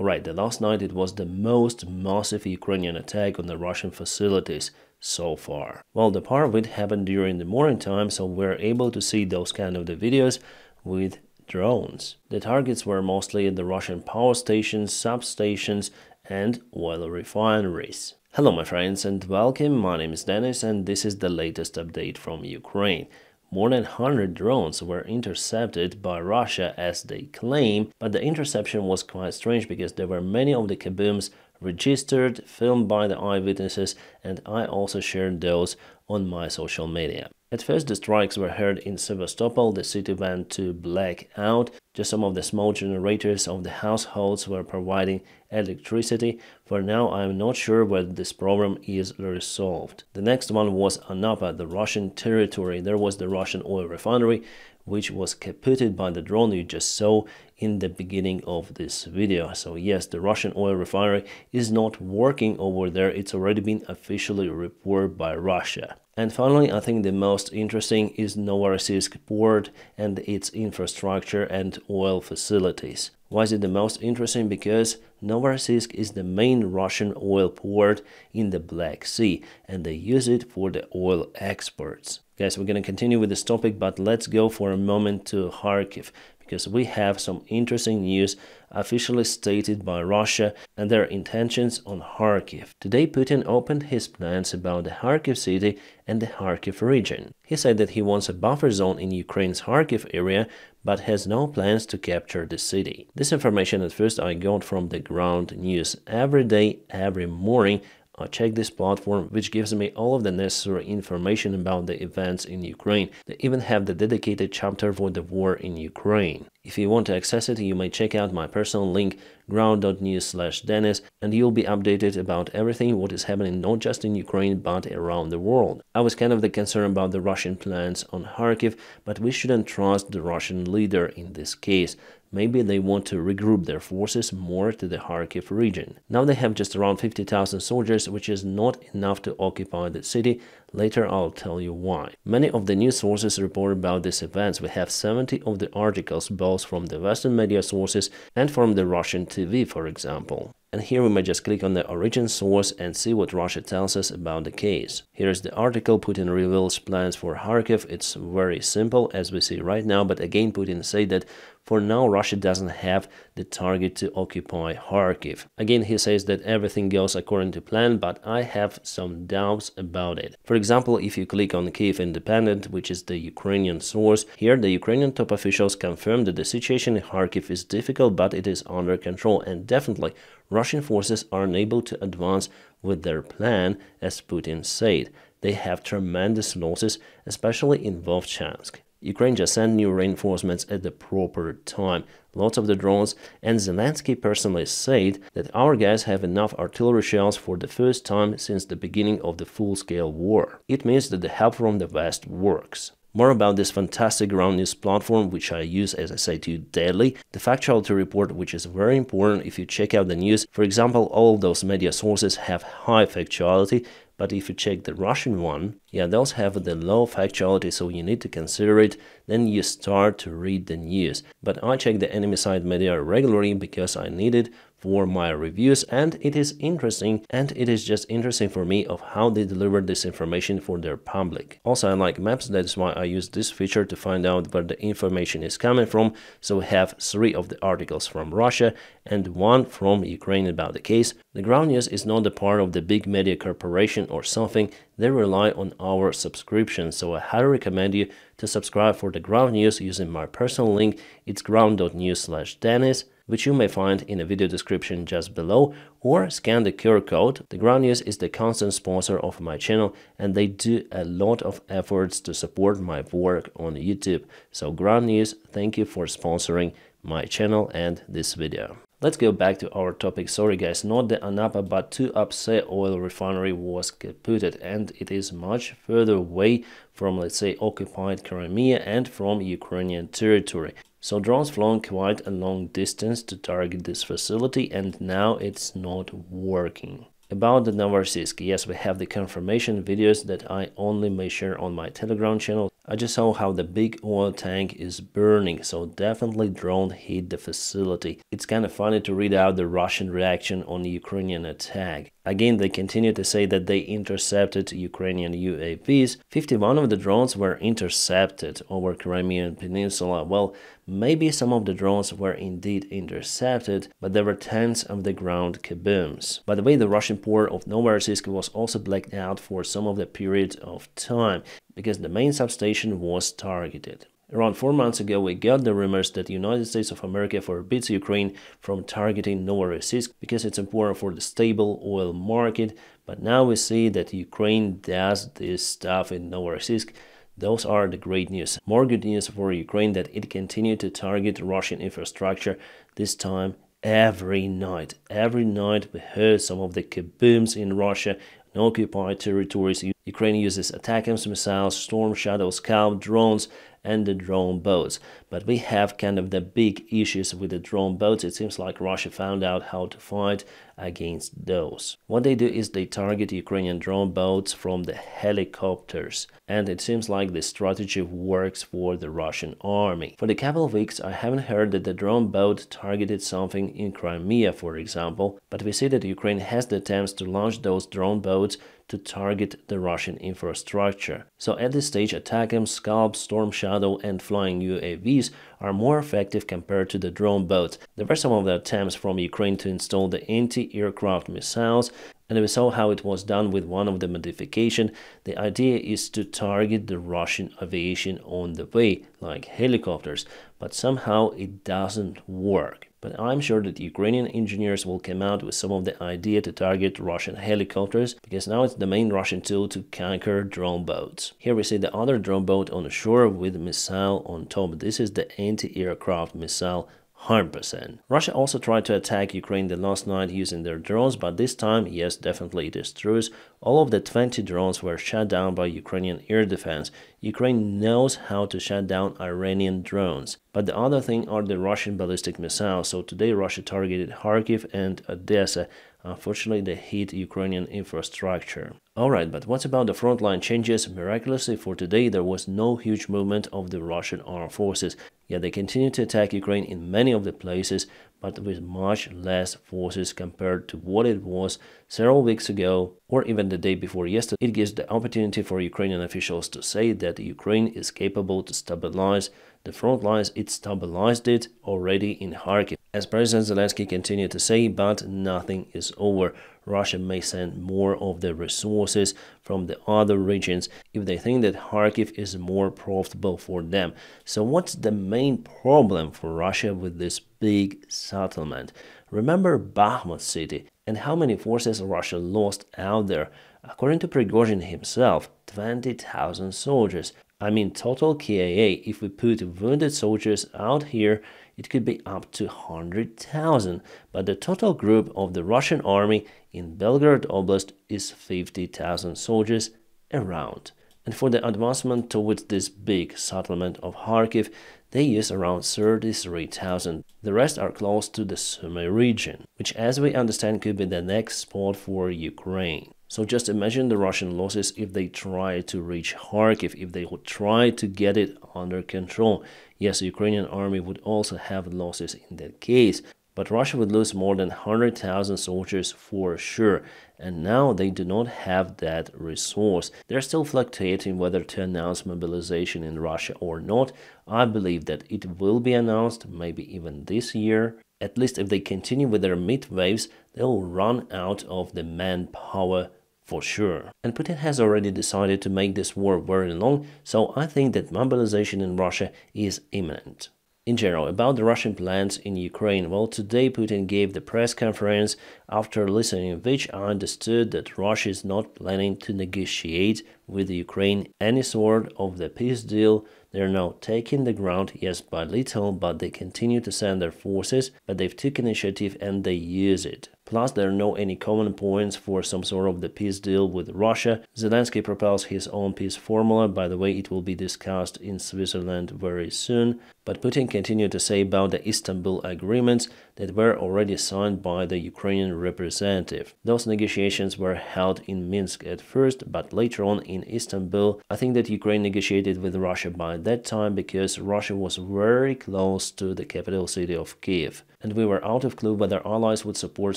Alright, the last night it was the most massive Ukrainian attack on the Russian facilities so far. Well, the part of it happened during the morning time, so we're able to see those kind of the videos with drones. The targets were mostly the Russian power stations, substations, and oil refineries. Hello my friends and welcome, my name is Dennis and this is the latest update from Ukraine. More than 100 drones were intercepted by Russia as they claim, but the interception was quite strange because there were many of the kabooms registered, filmed by the eyewitnesses, and I also shared those on my social media. At first the strikes were heard in Sevastopol, the city went to black out, just some of the small generators of the households were providing electricity. For now I am not sure whether this problem is resolved. The next one was Anapa, the Russian territory. There was the Russian oil refinery, which was kaputted by the drone you just saw in the beginning of this video. So yes, the Russian oil refinery is not working over there. It's already been officially reported by Russia. And finally, I think the most interesting is Novorossiysk port and its infrastructure and oil facilities. Why is it the most interesting? Because Novorossiysk is the main Russian oil port in the Black Sea and they use it for the oil exports. Guys, we're going to continue with this topic, but let's go for a moment to Kharkiv, because we have some interesting news officially stated by Russia and their intentions on Kharkiv. Today Putin opened his plans about the Kharkiv city and the Kharkiv region. He said that he wants a buffer zone in Ukraine's Kharkiv area, but has no plans to capture the city. This information at first I got from the ground news. Every day, every morning, I check this platform, which gives me all of the necessary information about the events in Ukraine. They even have the dedicated chapter for the war in Ukraine. If you want to access it, you may check out my personal link ground.news/Dennis, and you'll be updated about everything what is happening not just in Ukraine but around the world. I was kind of concerned about the Russian plans on Kharkiv, but we shouldn't trust the Russian leader in this case. Maybe they want to regroup their forces more to the Kharkiv region. Now they have just around 50,000 soldiers, which is not enough to occupy the city. Later I'll tell you why. Many of the news sources report about these events. We have 70 of the articles, both from the Western media sources and from the Russian TV, for example. And here we may just click on the origin source and see what Russia tells us about the case. Here's the article. Putin reveals plans for Kharkiv. It's very simple as we see right now, but again Putin said that for now Russia doesn't have the target to occupy Kharkiv. Again he says that everything goes according to plan, but I have some doubts about it. For example, if you click on Kyiv Independent, which is the Ukrainian source, here the Ukrainian top officials confirm that the situation in Kharkiv is difficult, but it is under control, and definitely Russian forces are unable to advance with their plan, as Putin said. They have tremendous losses, especially in Vovchansk. Ukraine just sent new reinforcements at the proper time, lots of the drones, and Zelensky personally said that our guys have enough artillery shells for the first time since the beginning of the full-scale war. It means that the help from the West works. More about this fantastic ground news platform, which I use, as I say to you, daily. The factuality report, which is very important if you check out the news. For example, all of those media sources have high factuality, but if you check the Russian one, yeah, those have the low factuality, so you need to consider it. Then you start to read the news. But I check the enemy side media regularly because I need it for my reviews, and it is interesting, and it is just interesting for me of how they deliver this information for their public. Also, I like maps, that's why I use this feature to find out where the information is coming from. So we have 3 of the articles from Russia and 1 from Ukraine about the case. The ground news is not a part of the big media corporation or something. They rely on our subscription, so I highly recommend you to subscribe for the ground news using my personal link. It's ground.news/Dennis, which you may find in the video description just below, or scan the QR code. The Ground News is the constant sponsor of my channel and they do a lot of efforts to support my work on YouTube. So Ground News, thank you for sponsoring my channel and this video. Let's go back to our topic. Sorry guys, not the Anapa but Tuapse oil refinery was kaputted, and it is much further away from, let's say, occupied Crimea and from Ukrainian territory. So drones flown quite a long distance to target this facility, and now it's not working. About the Novorossiysk, yes, we have the confirmation videos that I only may share on my Telegram channel. I just saw how the big oil tank is burning, so definitely drone hit the facility. It's kind of funny to read out the Russian reaction on the Ukrainian attack. Again, they continue to say that they intercepted Ukrainian UAVs. 51 of the drones were intercepted over Crimean Peninsula. Well, maybe some of the drones were indeed intercepted, but there were tens of the ground kabooms. By the way, the Russian port of Novorossiysk was also blacked out for some of the period of time, because the main substation was targeted. Around 4 months ago, we got the rumors that the United States of America forbids Ukraine from targeting Novorossiysk because it's important for the stable oil market, but now we see that Ukraine does this stuff in Novorossiysk. Those are the great news. More good news for Ukraine that it continued to target Russian infrastructure, this time every night. Every night we heard some of the kabooms in Russia, in occupied territories. Ukraine uses ATACMS missiles, Storm Shadow, Scalp drones, and the drone boats. But we have kind of the big issues with the drone boats. It seems like Russia found out how to fight against those. What they do is they target Ukrainian drone boats from the helicopters. And it seems like this strategy works for the Russian army. For the couple of weeks, I haven't heard that the drone boat targeted something in Crimea, for example. But we see that Ukraine has the attempts to launch those drone boats to target the Russian infrastructure. So at this stage, ATACMS, Scalp, Storm Shadow, and flying UAVs are more effective compared to the drone boats. There were some of the attempts from Ukraine to install the anti-aircraft missiles, and we saw how it was done with one of the modifications. The idea is to target the Russian aviation on the way, like helicopters, but somehow it doesn't work. But I'm sure that Ukrainian engineers will come out with some of the idea to target Russian helicopters, because now it's the main Russian tool to conquer drone boats. Here we see the other drone boat on the shore with missile on top. This is the anti-aircraft missile 100%. Russia also tried to attack Ukraine the last night using their drones, but this time, yes, definitely it is true. All of the 20 drones were shot down by Ukrainian air defense. Ukraine knows how to shut down Iranian drones. But the other thing are the Russian ballistic missiles. So today Russia targeted Kharkiv and Odessa. Unfortunately, they hit Ukrainian infrastructure. Alright, but what about the frontline changes? Miraculously for today, there was no huge movement of the Russian armed forces. Yeah, they continue to attack Ukraine in many of the places, but with much less forces compared to what it was several weeks ago or even the day before yesterday. It gives the opportunity for Ukrainian officials to say that Ukraine is capable to stabilize the front lines. It stabilized it already in Kharkiv. As President Zelensky continued to say, but nothing is over. Russia may send more of the resources from the other regions if they think that Kharkiv is more profitable for them. So what's the main problem for Russia with this big settlement? Remember Bakhmut city and how many forces Russia lost out there. According to Prigozhin himself, 20,000 soldiers. I mean total KIA, if we put wounded soldiers out here, it could be up to 100,000, but the total group of the Russian army in Belgorod Oblast is 50,000 soldiers around. And for the advancement towards this big settlement of Kharkiv, they use around 33,000. The rest are close to the Sumy region, which as we understand could be the next spot for Ukraine. So just imagine the Russian losses if they try to reach Kharkiv, if they would try to get it under control. Yes, the Ukrainian army would also have losses in that case, but Russia would lose more than 100,000 soldiers for sure, and now they do not have that resource. They're still fluctuating whether to announce mobilization in Russia or not. I believe that it will be announced, maybe even this year. At least if they continue with their mid waves, they'll run out of the manpower for sure. And Putin has already decided to make this war very long, so I think that mobilization in Russia is imminent. In general, about the Russian plans in Ukraine, well, today Putin gave the press conference, after listening which I understood that Russia is not planning to negotiate with Ukraine any sort of the peace deal. They're now taking the ground, yes, by little, but they continue to send their forces, but they've took initiative and they use it. Plus, there are no any common points for some sort of the peace deal with Russia. Zelensky proposed his own peace formula. By the way, it will be discussed in Switzerland very soon. But Putin continued to say about the Istanbul agreements that were already signed by the Ukrainian representative. Those negotiations were held in Minsk at first, but later on in Istanbul. I think that Ukraine negotiated with Russia by that time because Russia was very close to the capital city of Kiev, and we were out of clue whether allies would support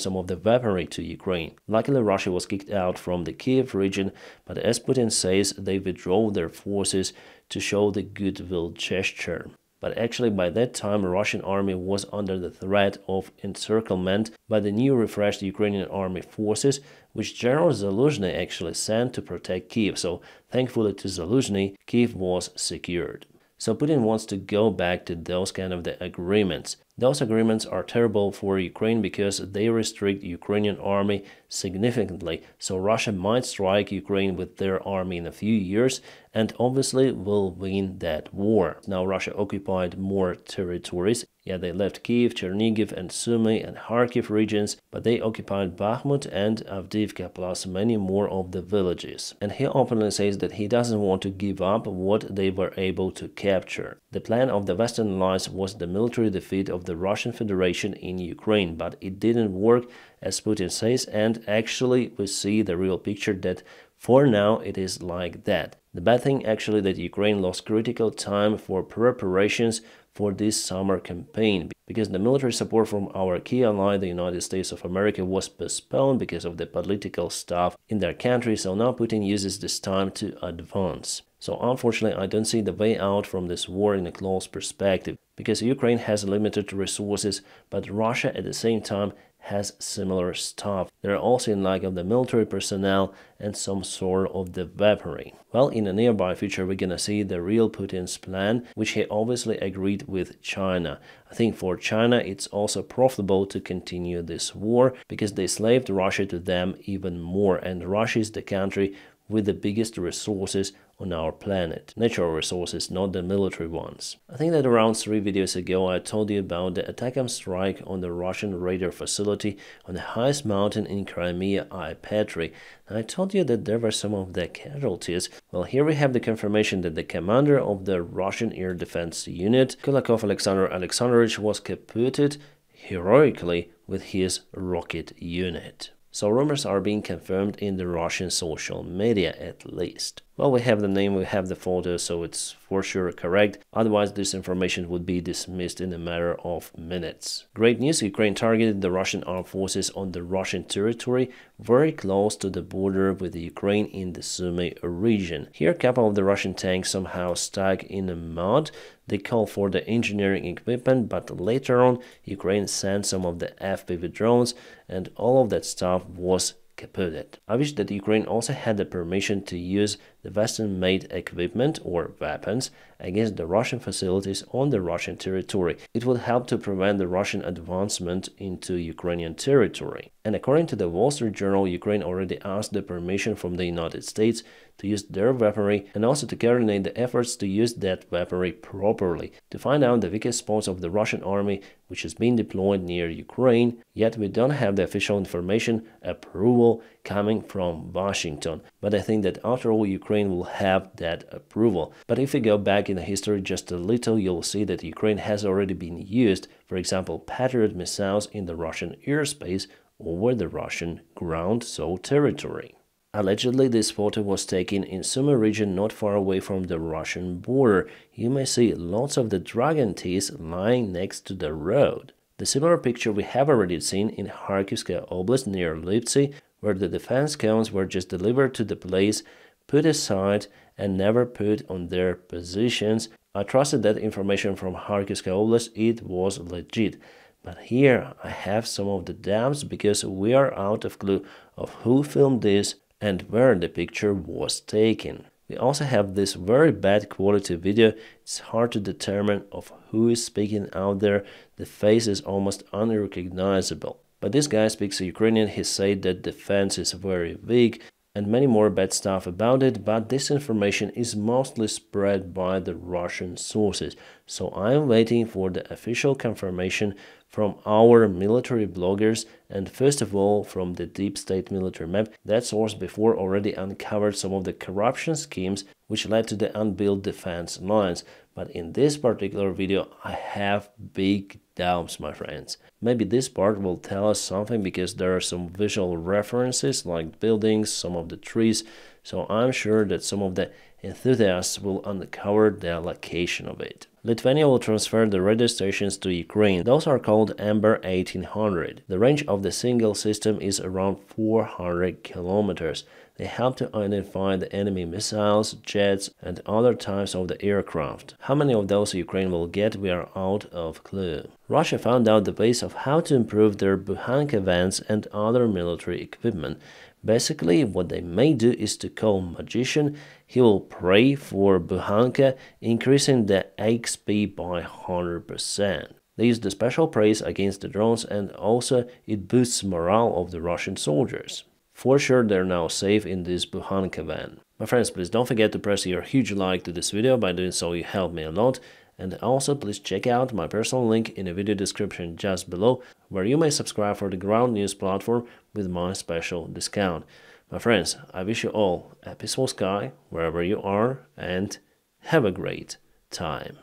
some of the weaponry to Ukraine. Luckily, Russia was kicked out from the Kiev region, but as Putin says, they withdrew their forces to show the goodwill gesture. But actually by that time the Russian army was under the threat of encirclement by the new refreshed Ukrainian army forces, which General Zaluzhny actually sent to protect Kiev. So thankfully to Zaluzhny, Kiev was secured. So Putin wants to go back to those kind of the agreements. Those agreements are terrible for Ukraine because they restrict Ukrainian army significantly. So Russia might strike Ukraine with their army in a few years and obviously will win that war. Now Russia occupied more territories. Yeah, they left Kiev, Chernihiv and Sumy and Kharkiv regions, but they occupied Bakhmut and Avdiivka plus many more of the villages. And he openly says that he doesn't want to give up what they were able to capture. The plan of the Western allies was the military defeat of the Russian Federation in Ukraine, but it didn't work, as Putin says, and actually we see the real picture that for now it is like that. The bad thing actually that Ukraine lost critical time for preparations for this summer campaign, because the military support from our key ally, the United States of America, was postponed because of the political stuff in their country, so now Putin uses this time to advance. So unfortunately, I don't see the way out from this war in a close perspective, because Ukraine has limited resources, but Russia at the same time has similar stuff. They're also in lack of the military personnel and some sort of the weaponry. Well, in the nearby future, we're gonna see the real Putin's plan, which he obviously agreed with China. I think for China, it's also profitable to continue this war because they slaved Russia to them even more, and Russia is the country with the biggest resources on our planet. Natural resources, not the military ones. I think that around 3 videos ago I told you about the attack strike on the Russian radar facility on the highest mountain in Crimea, Petri. I told you that there were some of the casualties. Well, here we have the confirmation that the commander of the Russian Air Defense Unit, Kulakov Alexander Alexandrovich, was kaputted heroically with his rocket unit. So rumors are being confirmed in the Russian social media at least. Well, we have the name, we have the photo, so it's for sure correct. Otherwise, this information would be dismissed in a matter of minutes. Great news, Ukraine targeted the Russian armed forces on the Russian territory very close to the border with Ukraine in the Sumy region. Here, a couple of the Russian tanks somehow stuck in the mud. They called for the engineering equipment, but later on, Ukraine sent some of the FPV drones, and all of that stuff was kaputted. I wish that Ukraine also had the permission to use the Western-made equipment or weapons against the Russian facilities on the Russian territory. It would help to prevent the Russian advancement into Ukrainian territory. And according to the Wall Street Journal, Ukraine already asked the permission from the United States to use their weaponry and also to coordinate the efforts to use that weaponry properly, to find out the weakest spots of the Russian army which has been deployed near Ukraine, yet we don't have the official information approval coming from Washington. But I think that after all, Ukraine will have that approval. But if we go back in the history just a little, you'll see that Ukraine has already been used, for example, Patriot missiles in the Russian airspace over the Russian ground, so territory. Allegedly, this photo was taken in Sumy region not far away from the Russian border. You may see lots of the dragon teeth lying next to the road. The similar picture we have already seen in Kharkivska Oblast near Lipsy, where the defense cones were just delivered to the place, put aside, and never put on their positions. I trusted that information from Kharkivska Oblast, it was legit. But here I have some of the doubts because we are out of clue of who filmed this and where the picture was taken. We also have this very bad quality video. It's hard to determine of who is speaking out there. The face is almost unrecognizable. But this guy speaks Ukrainian. He said that defense is very weak and many more bad stuff about it, but this information is mostly spread by the Russian sources. So I'm waiting for the official confirmation from our military bloggers and first of all from the deep state military map. That source before already uncovered some of the corruption schemes which led to the unbuilt defense lines. But in this particular video I have big domes, my friends. Maybe this part will tell us something because there are some visual references like buildings, some of the trees, so I'm sure that some of the enthusiasts will uncover the location of it. Lithuania will transfer the radio stations to Ukraine. Those are called Amber 1800. The range of the single system is around 400 kilometers. They help to identify the enemy missiles, jets, and other types of the aircraft. How many of those Ukraine will get, we are out of clue. Russia found out the ways of how to improve their Bukhanka vans and other military equipment. Basically, what they may do is to call magician. He will pray for Bukhanka, increasing the XP by 100%. They use the special praise against the drones, and also it boosts morale of the Russian soldiers. For sure, they're now safe in this Bukhanka van. My friends, please don't forget to press your huge like to this video. By doing so, you help me a lot. And also, please check out my personal link in the video description just below, where you may subscribe for the ground news platform with my special discount. My friends, I wish you all a peaceful sky wherever you are, and have a great time.